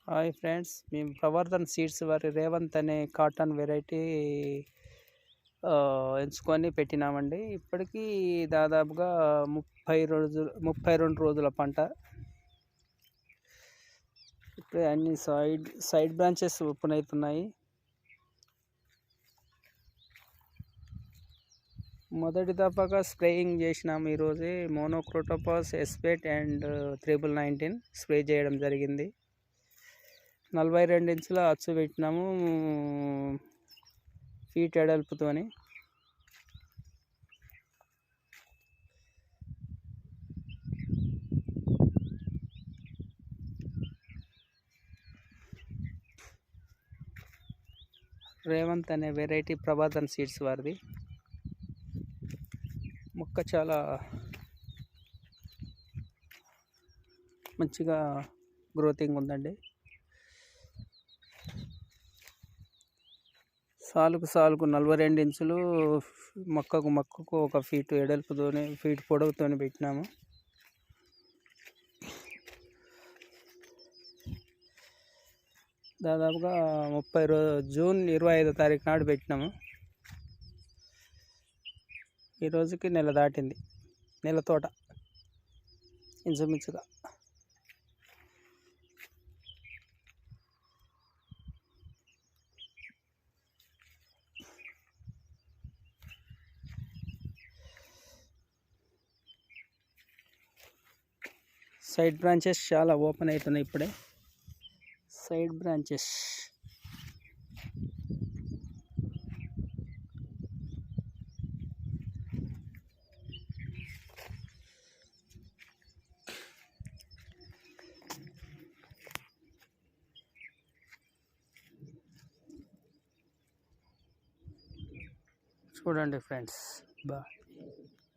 Hi friends, మేము Pravardhan seeds వారి రేవంత్ అనే కాటన్ వెరైటీ ఎంచుకొని పెట్టినామండి. ఇప్పటికీ దాదాపుగా 32 రోజుల పంట. ఇప్పుడే అన్ని సైడ్ బ్రాంచెస్ ఓపెన్ అవుతున్నాయి. మొదటి దఫాగా స్ప్రేయింగ్ చేసినాము. ఈరోజే మోనోక్రోటోపాస్, ఎస్పేట్ అండ్ 19 స్ప్రే చేయడం జరిగింది. 42 ఇంచుల అచ్చు పెట్టినాము, ఫీట్ ఎడల్పుతోని. రేవంత్ అనే వెరైటీ ప్రవర్ధన్ సీడ్స్ వారిది. మొక్క చాలా మంచిగా గ్రోతింగ్ ఉందండి. సాలుకు 42 ఇంచులు, మొక్కకు ఒక ఫీట్ ఎడల్పుతోనే, ఫీట్ పొడవుతోని పెట్టినాము. దాదాపుగా జూన్ 25వ తారీఖు నాడు పెట్టినాము. ఈ రోజుకి నెల దాటింది. నెల తోట ఇంచుమించుగా. సైడ్ బ్రాంచెస్ చాలా ఓపెన్ అవుతున్నాయి ఇప్పుడే. సైడ్ బ్రాంచెస్ చూడండి ఫ్రెండ్స్. బాయ్.